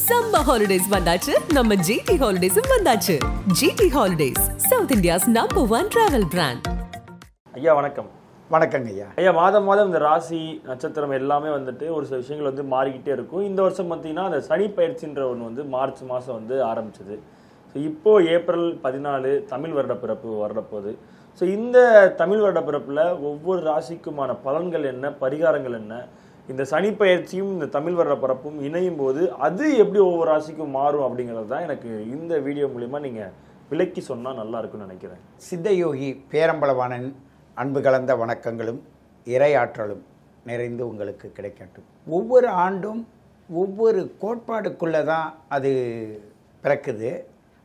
Summer holidays வந்தாச்சு நம்ம GT Holidays வந்தாச்சு. GT Holidays, South India's #1 travel brand. ஐயா வணக்கம். வணக்கங்க ஐயா. ஐயா மாதம் இந்த ராசி நட்சத்திரம் எல்லாமே வந்துட்டு ஒரு சில விஷயங்கள் வந்து மாறிக்கிட்டே இருக்கும். இந்த வருஷம் பார்த்தீங்கன்னா அந்த சனி பயிற்சின்ற ஒன்று வந்து மார்ச் மாதம் வந்து ஆரம்பிச்சது. ஸோ இப்போ ஏப்ரல் 14 தமிழ் வருட பிறப்பு வரப்போகுது. ஸோ இந்த தமிழ் வருட பிறப்பில் ஒவ்வொரு ராசிக்குமான பலன்கள் என்ன, பரிகாரங்கள் என்ன, இந்த சனி பயிற்சியும் இந்த தமிழ் வருட பிறப்பும் இணையும் போது அது எப்படி ஒவ்வொரு ராசிக்கும் மாறும் அப்படிங்கிறது தான் எனக்கு இந்த வீடியோ மூலிமா நீங்கள் விளக்கி சொன்னால் நல்லா இருக்குன்னு நினைக்கிறேன். சித்தயோகி பேரம்பலவாணன் அன்பு கலந்த வணக்கங்களும் இறையாற்றலும் நிறைந்து உங்களுக்கு கிடைக்கட்டும். ஒவ்வொரு ஆண்டும் ஒவ்வொரு கோட்பாடுக்குள்ளே தான் அது பிறக்குது.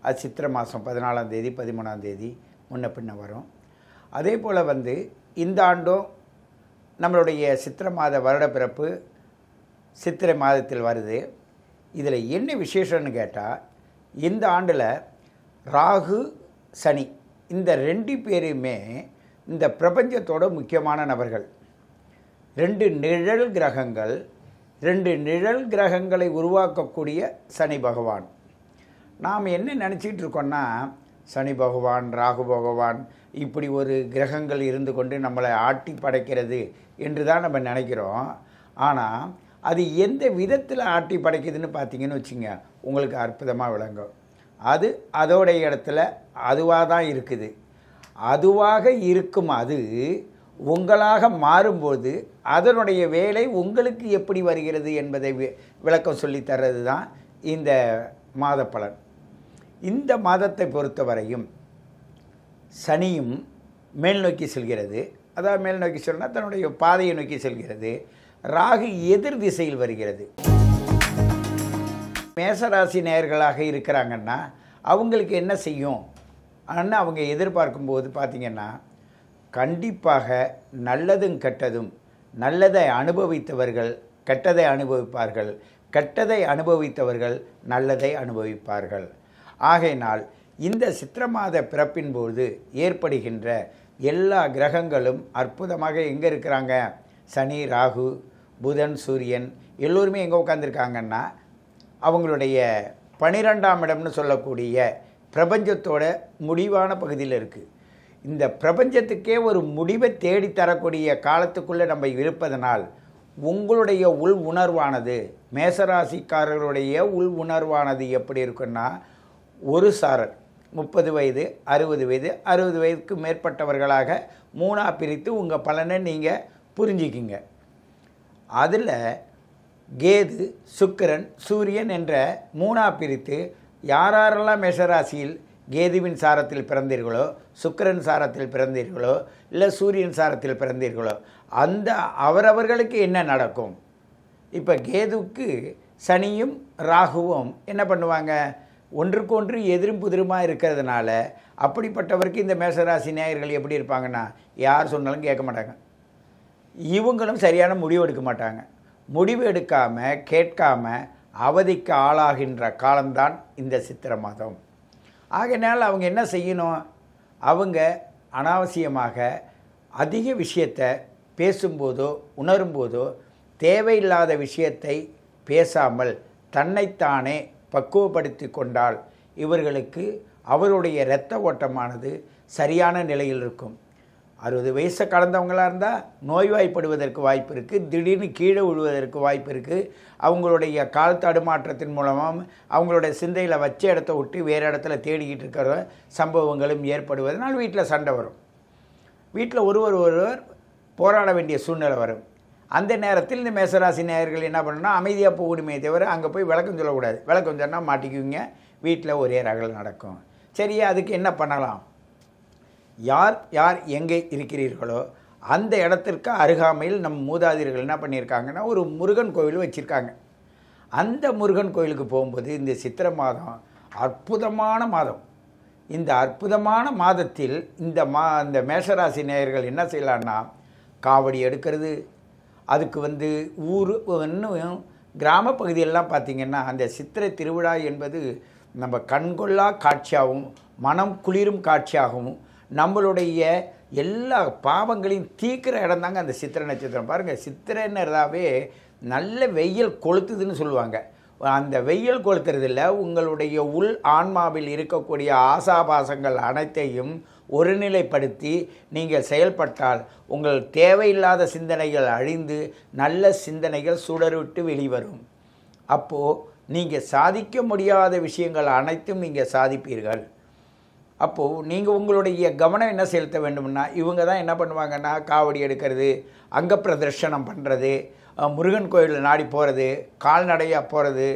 அது சித்திரை மாதம் 14ஆம் தேதி 13ஆம் தேதி முன்ன பின்ன வரும். அதே போல் இந்த ஆண்டும் நம்மளுடைய சித்திரை மாத வருட பிறப்பு சித்திரை மாதத்தில் வருது. இதில் என்ன விசேஷம்னு கேட்டால், இந்த ஆண்டில் ராகு சனி இந்த 2 பேருமே இந்த பிரபஞ்சத்தோட முக்கியமான நபர்கள். 2 நிழல் கிரகங்கள், 2 நிழல் கிரகங்களை உருவாக்கக்கூடிய சனி பகவான். நாம் என்ன நினச்சிக்கிட்டு இருக்கோன்னா, சனி பகவான் ராகு பகவான் இப்படி ஒரு கிரகங்கள் இருந்து கொண்டு நம்மளை ஆட்டி படைக்கிறது என்று தான் நம்ம நினைக்கிறோம். ஆனால் அது எந்த விதத்தில் ஆட்டி படைக்குதுன்னு பார்த்தீங்கன்னு வச்சுங்க, உங்களுக்கு அற்புதமாக விளங்கும். அது அதோடைய இடத்துல அதுவாக தான் இருக்குது. அதுவாக இருக்கும் அது உங்களாக மாறும்போது அதனுடைய வேலை உங்களுக்கு எப்படி வருகிறது என்பதை விளக்கம் சொல்லித்தர்றது தான் இந்த மாத பலன். இந்த மாதத்தை பொறுத்தவரையும் சனியும் மேல் நோக்கி செல்கிறது. அதாவது மேல் நோக்கி சொன்னால் தன்னுடைய பாதையை நோக்கி செல்கிறது. ராகு எதிர் திசையில் வருகிறது. மேசராசி நேயர்களாக இருக்கிறாங்கன்னா அவங்களுக்கு என்ன செய்யும் ஆனால் அவங்க எதிர்பார்க்கும்போது பார்த்திங்கன்னா, கண்டிப்பாக நல்லதும் கெட்டதும், நல்லதை அனுபவித்தவர்கள் கெட்டதை அனுபவிப்பார்கள், கெட்டதை அனுபவித்தவர்கள் நல்லதை அனுபவிப்பார்கள். ஆகையினால் இந்த சித்திரை மாத பிறப்பின் போது ஏற்படுகின்ற எல்லா கிரகங்களும் அற்புதமாக எங்கே இருக்கிறாங்க, சனி ராகு புதன் சூரியன் எல்லோருமே எங்கே உட்காந்துருக்காங்கன்னா அவங்களுடைய 12ஆம் இடம்னு சொல்லக்கூடிய பிரபஞ்சத்தோட முடிவான பகுதியில் இருக்குது. இந்த பிரபஞ்சத்துக்கே ஒரு முடிவை தேடித்தரக்கூடிய காலத்துக்குள்ளே நம்ம இருப்பதனால் உங்களுடைய உள் உணர்வானது, மேசராசிக்காரர்களுடைய உள் உணர்வானது எப்படி இருக்குன்னா, ஒரு சாரர் 30 வயது 60 வயது 60 வயதுக்கு மேற்பட்டவர்களாக 3ஆக பிரித்து உங்கள் பலனை நீங்கள் புரிஞ்சிக்கிங்க. அதில் கேது சுக்கிரன் சூரியன் என்ற 3ஆக பிரித்து யாரெல்லாம் மேஷராசியில் கேதுவின் சாரத்தில் பிறந்தீர்களோ, சுக்கிரன் சாரத்தில் பிறந்தீர்களோ, இல்லை சூரியன் சாரத்தில் பிறந்தீர்களோ அந்த அவரவர்களுக்கு என்ன நடக்கும். இப்போ கேதுவுக்கு சனியும் ராகுவும் என்ன பண்ணுவாங்க, ஒன்றுக்கொன்று எதிரும் புதிருமாக இருக்கிறதுனால அப்படிப்பட்டவருக்கு இந்த மேஷராசி நேயர்கள் எப்படி இருப்பாங்கன்னா, யார் சொன்னாலும் கேட்க மாட்டாங்க. இவங்களும் சரியான முடிவு எடுக்க மாட்டாங்க. முடிவு எடுக்காமல் கேட்காமல் அவதிக்கு ஆளாகின்ற காலம்தான் இந்த சித்திரை மாதம். ஆகையினால் அவங்க என்ன செய்யணும், அவங்க அனாவசியமாக அதிக விஷயத்தை பேசும்போதோ உணரும்போதோ தேவையில்லாத விஷயத்தை பேசாமல் தன்னைத்தானே பக்குவப்படுத்தி கொண்டால் இவர்களுக்கு அவருடைய இரத்த ஓட்டமானது சரியான நிலையில் இருக்கும். 60 வயசை கடந்தவங்களாக இருந்தால் நோய்வாய்ப்படுவதற்கு வாய்ப்பு இருக்குது, திடீர்னு கீழே விழுவதற்கு வாய்ப்பு இருக்குது. அவங்களுடைய கால் தடுமாற்றத்தின் மூலமாக அவங்களுடைய சிந்தையில் வச்ச இடத்த விட்டு வேறு இடத்துல தேடிக்கிட்டு இருக்கிற சம்பவங்களும் ஏற்படுவதனால் வீட்டில் சண்டை வரும். வீட்டில் ஒருவர் போராட வேண்டிய சூழ்நிலை வரும். அந்த நேரத்தில் இந்த மேசராசி நேயர்கள் என்ன பண்ணணும்னா, அமைதியாக போகணுமே தவிர அங்கே போய் விளக்கம் சொல்லக்கூடாது. விளக்கம் சொன்னால் மாட்டிக்குவீங்க, வீட்டில் ஒரே ரகல் நடக்கும். சரியா, அதுக்கு என்ன பண்ணலாம், யார் யார் எங்கே இருக்கிறீர்களோ அந்த இடத்திற்கு அருகாமையில் நம் மூதாதையர்கள் என்ன பண்ணியிருக்காங்கன்னா ஒரு முருகன் கோவில் வச்சுருக்காங்க. அந்த முருகன் கோயிலுக்கு போகும்போது இந்த சித்திரை மாதம் அற்புதமான மாதம். இந்த அற்புதமான மாதத்தில் இந்த மேஷராசி நேயர்கள் என்ன செய்யலான்னா, காவடி எடுக்கிறது, அதுக்கு ஊர் இன்னும் கிராம பகுதியெல்லாம் பார்த்திங்கன்னா அந்த சித்திரை திருவிழா என்பது நம்ம கண்கொள்ளா காட்சியாகவும் மனம் குளிரும் காட்சியாகவும் நம்மளுடைய எல்லா பாவங்களையும் தீக்கிற இடம் தாங்க அந்த சித்திரை நட்சத்திரம். பாருங்கள், சித்திரைன்னதாவே நல்ல வெயில் கொளுத்துதுன்னு சொல்லுவாங்க. அந்த வெயில் கொளுத்துறதில்ல, உங்களுடைய உள் ஆன்மாவில் இருக்கக்கூடிய ஆசாபாசங்கள் அனைத்தையும் ஒருநிலைப்படுத்தி நீங்கள் செயல்பட்டால் உங்கள் தேவையில்லாத சிந்தனைகள் அழிந்து நல்ல சிந்தனைகள் சுடர்விட்டு வெளிவரும். அப்போது நீங்கள் சாதிக்க முடியாத விஷயங்கள் அனைத்தும் நீங்கள் சாதிப்பீர்கள். அப்போது நீங்கள் உங்களுடைய கவனம் என்ன செலுத்த வேண்டும்னா, இவங்க தான் என்ன பண்ணுவாங்கன்னா காவடி எடுக்கிறது, அங்க பிரதர்ஷனம் பண்ணுறது, முருகன் கோயிலில் நாடி போகிறது, கால்நடையாக போகிறது.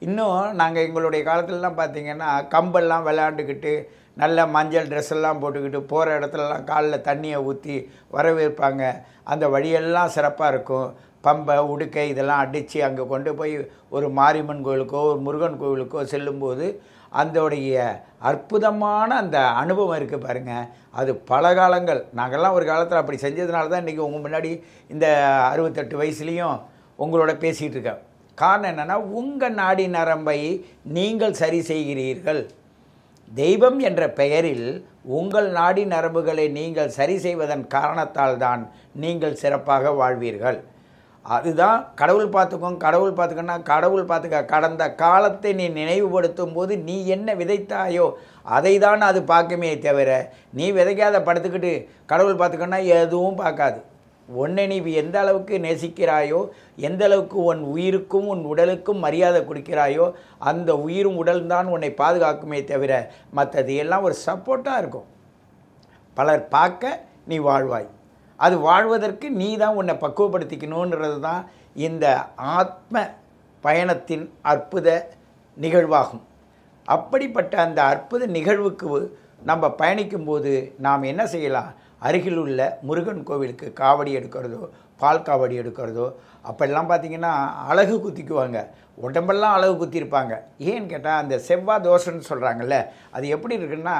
இன்னும் நாங்கள் எங்களுடைய காலத்துலலாம் பார்த்திங்கன்னா கம்பெல்லாம் விளையாண்டுக்கிட்டு நல்ல மஞ்சள் ட்ரெஸ்ஸெல்லாம் போட்டுக்கிட்டு போகிற இடத்துலலாம் காலில் தண்ணியை ஊற்றி வரவேற்பாங்க. அந்த வழியெல்லாம் சிறப்பாக இருக்கும். பம்பை உடுக்கை இதெல்லாம் அடித்து அங்கே கொண்டு போய் ஒரு மாரியம்மன் கோயிலுக்கோ ஒரு முருகன் கோயிலுக்கோ செல்லும்போது அதோடைய அற்புதமான அந்த அனுபவம் இருக்குது பாருங்கள். அது பல காலங்கள் நாங்கள்லாம் ஒரு காலத்தில் அப்படி செஞ்சதுனால தான் இன்றைக்கி உங்கள் முன்னாடி இந்த 68 வயசுலேயும் உங்களோட பேசிகிட்டு இருக்கேன். காரணம் என்னென்னா, உங்கள் நாடி நரம்பை நீங்கள் சரி செய்கிறீர்கள். தெய்வம் என்ற பெயரில் உங்கள் நாடி நரம்புகளை நீங்கள் சரி செய்வதன் காரணத்தால் தான் நீங்கள் சிறப்பாக வாழ்வீர்கள். அதுதான் கடவுள் பார்த்துக்கோன்னா கடவுள் பார்த்துக்க. கடந்த காலத்தை நீ நினைவுபடுத்தும் போது நீ என்ன விதைத்தாயோ அதை தான் அது பார்க்குமே தவிர, நீ விதைக்காத படுத்துக்கிட்டு கடவுள் பார்த்துக்கோன்னா எதுவும் பார்க்காது. உன்னை நீ எந்த அளவுக்கு நேசிக்கிறாயோ, எந்த அளவுக்கு உன் உயிருக்கும் உன் உடலுக்கும் மரியாதை கொடுக்கிறாயோ அந்த உயிரும் உடல் தான் உன்னை பாதுகாக்குமே தவிர மற்றது எல்லாம் ஒரு சப்போர்ட்டாக இருக்கும். பலர் பார்க்க நீ வாழ்வாய். அது வாழ்வதற்கு நீ தான் உன்னை பக்குவப்படுத்திக்கணுன்றது தான் இந்த ஆத்ம பயணத்தின் அற்புத நிகழ்வாகும். அப்படிப்பட்ட அந்த அற்புத நிகழ்வுக்கு நம்ம பயணிக்கும்போது நாம் என்ன செய்யலாம்? அருகில் உள்ள முருகன் கோவிலுக்கு காவடி எடுக்கிறதோ பால் காவடி எடுக்கிறதோ, அப்பெல்லாம் பார்த்திங்கன்னா அழகு குத்திக்குவாங்க, உடம்பெல்லாம் அழகு குத்திருப்பாங்க. ஏன்னு கேட்டால் அந்த செவ்வாய் தோஷம்னு சொல்கிறாங்கல்ல, அது எப்படி இருக்குன்னா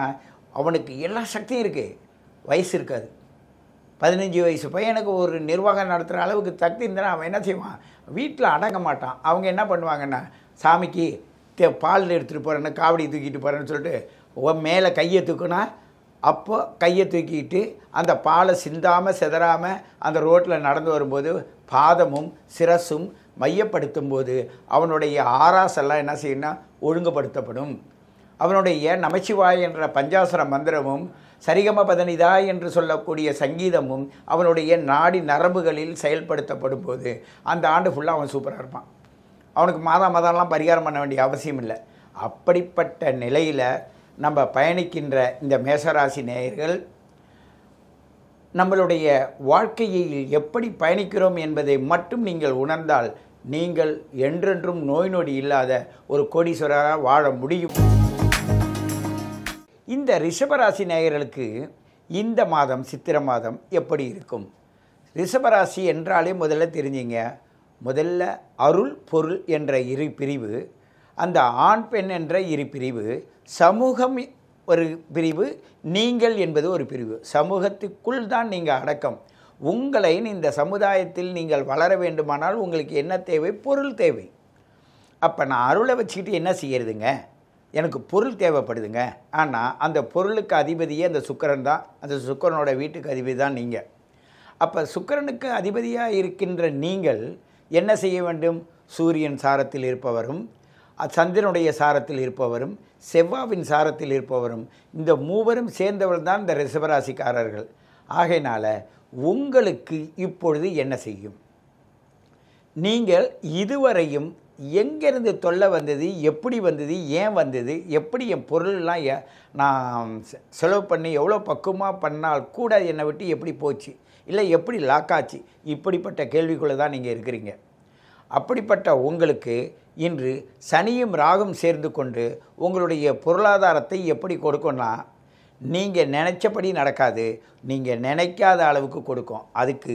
அவனுக்கு எல்லா சக்தியும் இருக்குது, வயசு இருக்காது. 15 வயசு பையனுக்கு ஒரு நிர்வாகம் நடத்துகிற அளவுக்கு சக்தி இருந்தால் அவன் என்ன செய்வான்? வீட்டில் அடங்க மாட்டான். அவங்க என்ன பண்ணுவாங்கன்னா, சாமிக்கு பால் எடுத்துகிட்டு போகிறேன்னு காவடி தூக்கிட்டு போகிறேன்னு சொல்லிட்டு மேலே கையை தூக்குனா, அப்போ கையை தூக்கிட்டு அந்த பாலை சிந்தாமல் சிதறாமல் அந்த ரோட்டில் நடந்து வரும்போது பாதமும் சிரசும் மையப்படுத்தும் போது அவனுடைய ஆராசெல்லாம் என்ன செய்யணும்னா ஒழுங்குபடுத்தப்படும். அவனுடைய நமச்சிவாய் என்ற பஞ்சாசர மந்திரமும் சரிகம பதனிதா என்று சொல்லக்கூடிய சங்கீதமும் அவனுடைய நாடி நரம்புகளில் செயல்படுத்தப்படும் போது அந்த ஆண்டு ஃபுல்லாக அவன் சூப்பராக இருப்பான். அவனுக்கு மாதம்லாம் பரிகாரம் பண்ண வேண்டிய அவசியம் இல்லை. அப்படிப்பட்ட நிலையில் நம்ம பயணிக்கின்ற இந்த மேசராசி நேயர்கள் நம்மளுடைய வாழ்க்கையில் எப்படி பயணிக்கிறோம் என்பதை மட்டும் நீங்கள் உணர்ந்தால் நீங்கள் என்றென்றும் நோய் நொடி இல்லாத ஒரு கோடீஸ்வரராக வாழ முடியும். இந்த ரிஷபராசி நேயர்களுக்கு இந்த மாதம் சித்திரை மாதம் எப்படி இருக்கும்? ரிஷபராசி என்றாலே முதல்ல தெரிஞ்சிங்க, முதல்ல அருள் பொருள் என்ற இரு பிரிவு, அந்த ஆண் பெண் என்ற இரு பிரிவு, சமூகம் ஒரு பிரிவு, நீங்கள் என்பது ஒரு பிரிவு. சமூகத்துக்குள் தான் நீங்கள் அடக்கம். உங்களை இந்த சமுதாயத்தில் நீங்கள் வளர வேண்டுமானால் உங்களுக்கு என்ன தேவை? பொருள் தேவை. அப்போ நான் அருளை வச்சுக்கிட்டு என்ன செய்யறதுங்க? எனக்கு பொருள் தேவைப்படுதுங்க. ஆனால் அந்த பொருளுக்கு அதிபதியே அந்த சுக்கிரன் தான். அந்த சுக்கிரனோட வீட்டுக்கு அதிபதி தான் நீங்கள். அப்போ சுக்கிரனுக்கு அதிபதியாக இருக்கின்ற நீங்கள் என்ன செய்ய வேண்டும்? சூரியன் சாரத்தில் இருப்பவரும், சந்திரனுடைய சாரத்தில் இருப்பவரும், செவ்வாவின் சாரத்தில் இருப்பவரும், இந்த மூவரும் சேர்ந்தவர் தான் இந்த ரிஷபராசிக்காரர்கள். ஆகையினால் உங்களுக்கு இப்பொழுது என்ன செய்யும்? நீங்கள் இதுவரையும் எங்கேருந்து தொல்லை வந்தது, எப்படி வந்தது, ஏன் வந்தது, எப்படி என் பொருள்லாம் நான் செலவு பண்ணி எவ்வளோ பக்குவமாக பண்ணால் கூட என்னை விட்டு எப்படி போச்சு, இல்லை எப்படி லாக்காச்சு, இப்படிப்பட்ட கேள்விக்குள்ளே தான் நீங்கள் இருக்கிறீங்க. அப்படிப்பட்ட உங்களுக்கு இன்று சனியும் ராகும் சேர்ந்து கொண்டு உங்களுடைய பொருளாதாரத்தை எப்படி கொடுக்கும்னா, நீங்கள் நினைச்சபடி நடக்காது, நீங்கள் நினைக்காத அளவுக்கு கொடுக்கும். அதுக்கு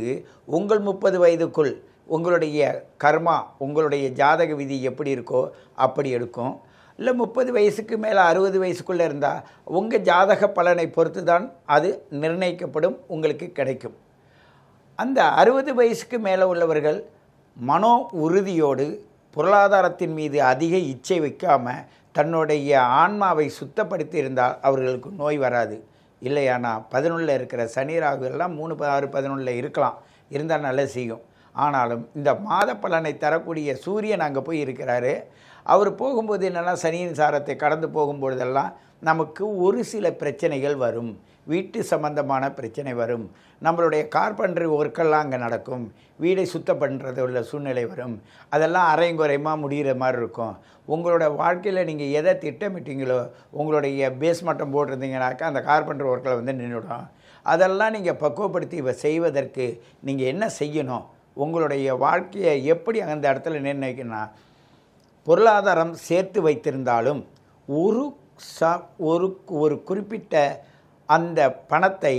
உங்கள் 30 வயதுக்குள் உங்களுடைய கர்மா, உங்களுடைய ஜாதக விதி எப்படி இருக்கோ அப்படி எடுக்கும். இல்லை 30 வயசுக்கு மேலே 60 வயசுக்குள்ளே இருந்தால் உங்கள் ஜாதக பலனை பொறுத்து தான் அது நிர்ணயிக்கப்படும், உங்களுக்கு கிடைக்கும். அந்த 60 வயசுக்கு மேலே உள்ளவர்கள் மனோ உறுதியோடு பொருளாதாரத்தின் மீது அதிக இச்சை வைக்காமல் தன்னுடைய ஆன்மாவை சுத்தப்படுத்தி இருந்தால் அவர்களுக்கு நோய் வராது. இல்லையானா 11 இருக்கிற சனி ராகு எல்லாம் 3, 6, 11 இருக்கலாம், இருந்தால் நல்லா செய்யும். ஆனாலும் இந்த மாத பலனை தரக்கூடிய சூரியன் அங்கே போய் இருக்கிறாரு. அவர் போகும்போது என்னென்னா சனியின் சாரத்தை கடந்து போகும்பொழுதெல்லாம் நமக்கு ஒரு சில பிரச்சனைகள் வரும். வீட்டு சம்பந்தமான பிரச்சனை வரும். நம்மளுடைய கார்பெண்டரி ஒர்க்கெல்லாம் அங்கே நடக்கும். வீடை சுத்தம் பண்ணுறது உள்ள சூழ்நிலை வரும். அதெல்லாம் அரைங்குறையமாக முடிகிற மாதிரி இருக்கும். உங்களோட வாழ்க்கையில் நீங்கள் எதை திட்டமிட்டீங்களோ, உங்களுடைய பேஸ் மட்டம் போட்டிருந்தீங்கனாக்கா அந்த கார்பெண்டர் ஒர்க்கில் வந்து நின்றுடும். அதெல்லாம் நீங்கள் பக்குவப்படுத்தி செய்வதற்கு நீங்கள் என்ன செய்யணும், உங்களுடைய வாழ்க்கையை எப்படி அந்த இடத்துல நிர்ணயிக்கணும்னா, பொருளாதாரம் சேர்த்து வைத்திருந்தாலும் ஒரு குறிப்பிட்ட அந்த பணத்தை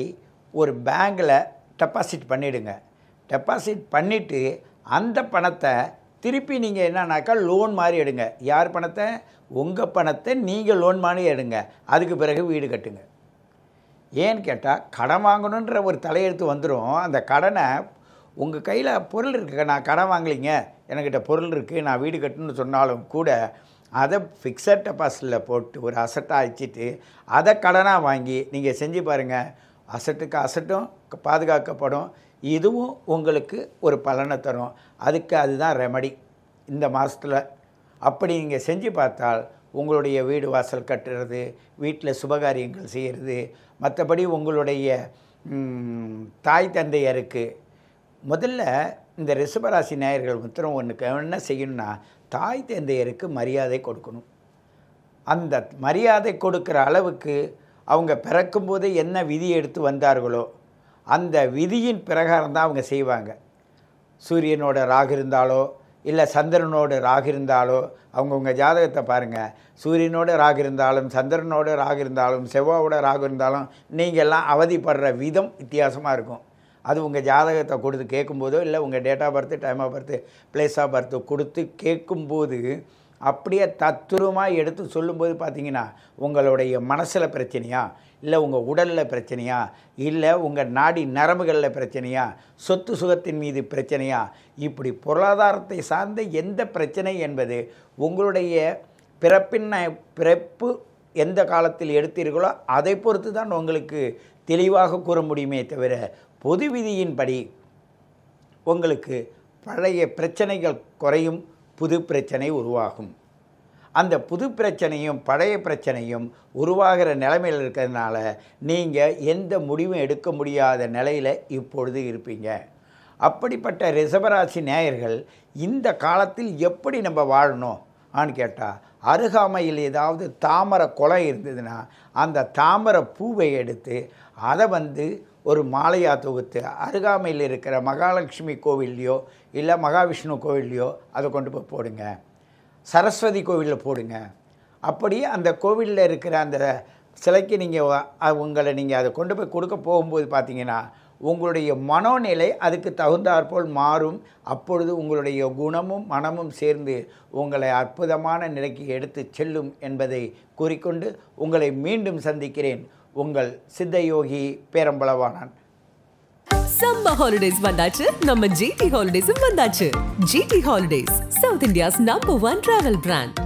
ஒரு பேங்கில் டெபாசிட் பண்ணிவிடுங்க. டெபாசிட் பண்ணிவிட்டு அந்த பணத்தை திருப்பி நீங்கள் என்னன்னாக்கா லோன் மாதிரி எடுங்க. யார் பணத்தை? உங்கள் பணத்தை நீங்கள் லோன் மாதிரி எடுங்க. அதுக்கு பிறகு வீடு கட்டுங்க. ஏன்னு கேட்டால் கடன் வாங்கணுன்ற ஒரு தலையெழுத்து வந்துடும். அந்த கடனை உங்கள் கையில் பொருள் இருக்குது, நான் கடன் வாங்கலிங்க, என்கிட்ட பொருள் இருக்குது, நான் வீடு கட்டணும்னு சொன்னாலும் கூட அதை ஃபிக்ஸட் டெபாசிட்டில் போட்டு ஒரு அசட்டாக வச்சுட்டு அதை கடனாக வாங்கி நீங்கள் செஞ்சு பாருங்கள். அசட்டுக்கு அசட்டும் பாதுகாக்கப்படும். இதுவும் உங்களுக்கு ஒரு பலனை தரும். அதுதான் ரெமடி இந்த மாதத்தில். அப்படி நீங்கள் செஞ்சு பார்த்தால் உங்களுடைய வீடு வாசல் கட்டுறது, வீட்டில் சுபகாரியங்கள் செய்கிறது, மற்றபடி உங்களுடைய தாய் தந்தையருக்கு முதல்ல இந்த ரிஷபராசி நேயர்கள் மாத்திரம் ஒன்றுக்கு என்ன செய்யணும்னா, தாய் தந்தையருக்கு மரியாதை கொடுக்கணும். அந்த மரியாதை கொடுக்குற அளவுக்கு அவங்க பிறக்கும்போது என்ன விதி எடுத்து வந்தார்களோ அந்த விதியின் பிரகாரம் தான் அவங்க செய்வாங்க. சூரியனோட ராகு இருந்தாலோ இல்லை சந்திரனோட ராகு இருந்தாலோ, அவங்கவுங்க ஜாதகத்தை பாருங்கள். சூரியனோட ராகு இருந்தாலும் சந்திரனோட ராகு இருந்தாலும் செவ்வாயோட ராகு இருந்தாலும் நீங்கள்லாம் அவதிப்படுற விதம் வித்தியாசமாக இருக்கும். அது உங்கள் ஜாதகத்தை கொடுத்து கேட்கும்போதோ இல்லை உங்கள் date of birth, time of birth, place of birth கொடுத்து கேட்கும்போது அப்படியே தத்துரமாக எடுத்து சொல்லும்போது பார்த்தீங்கன்னா உங்களுடைய மனசில் பிரச்சனையா, இல்லை உங்கள் உடலில் பிரச்சனையா, இல்லை உங்கள் நாடி நரம்புகளில் பிரச்சனையா, சொத்து சுகத்தின் மீது பிரச்சனையா, இப்படி பொருளாதாரத்தை சார்ந்த எந்த பிரச்சனை என்பது உங்களுடைய பிறப்பு எந்த காலத்தில் எடுத்தீர்களோ அதை பொறுத்து தான் உங்களுக்கு தெளிவாக கூற முடியுமே தவிர பொது விதியின்படி உங்களுக்கு பழைய பிரச்சனைகள் குறையும், புது பிரச்சனை உருவாகும். அந்த புது பிரச்சனையும் பழைய பிரச்சனையும் உருவாகிற நிலைமையில் இருக்கிறதுனால நீங்கள் எந்த முடிவும் எடுக்க முடியாத நிலையில் இப்பொழுது இருப்பீங்க. அப்படிப்பட்ட ரிஷபராசி நேயர்கள் இந்த காலத்தில் எப்படி நம்ம வாழணும் ஆன்னு கேட்டால், அருகாமையில் ஏதாவது தாமரை குளம் இருந்ததுன்னா அந்த தாமரை பூவை எடுத்து அதை ஒரு மாலையாக தொகுத்து அருகாமையில் இருக்கிற மகாலட்சுமி கோவில்லையோ இல்லை மகாவிஷ்ணு கோவில்லையோ அதை கொண்டு போய் போடுங்க. சரஸ்வதி கோவிலில் போடுங்க. அப்படியே அந்த கோவிலில் இருக்கிற அந்த சிலைக்கு நீங்கள் அதை கொண்டு போய் கொடுக்க போகும்போது பார்த்தீங்கன்னா உங்களுடைய மனோநிலை அதுக்கு தகுந்தாற்போல் மாறும். அப்பொழுது உங்களுடைய குணமும் மனமும் சேர்ந்து உங்களை அற்புதமான நிலைக்கு எடுத்து செல்லும் என்பதை கூறிக்கொண்டு உங்களை மீண்டும் சந்திக்கிறேன். உங்கள் சித்தயோகி பேரம்பளவானான். சம்மர் ஹாலிடேஸ் வந்தாச்சு, நம்ம ஜிடி ஹாலிடேஸும் வந்தாச்சு. GT holidays, south India's number 1 travel brand.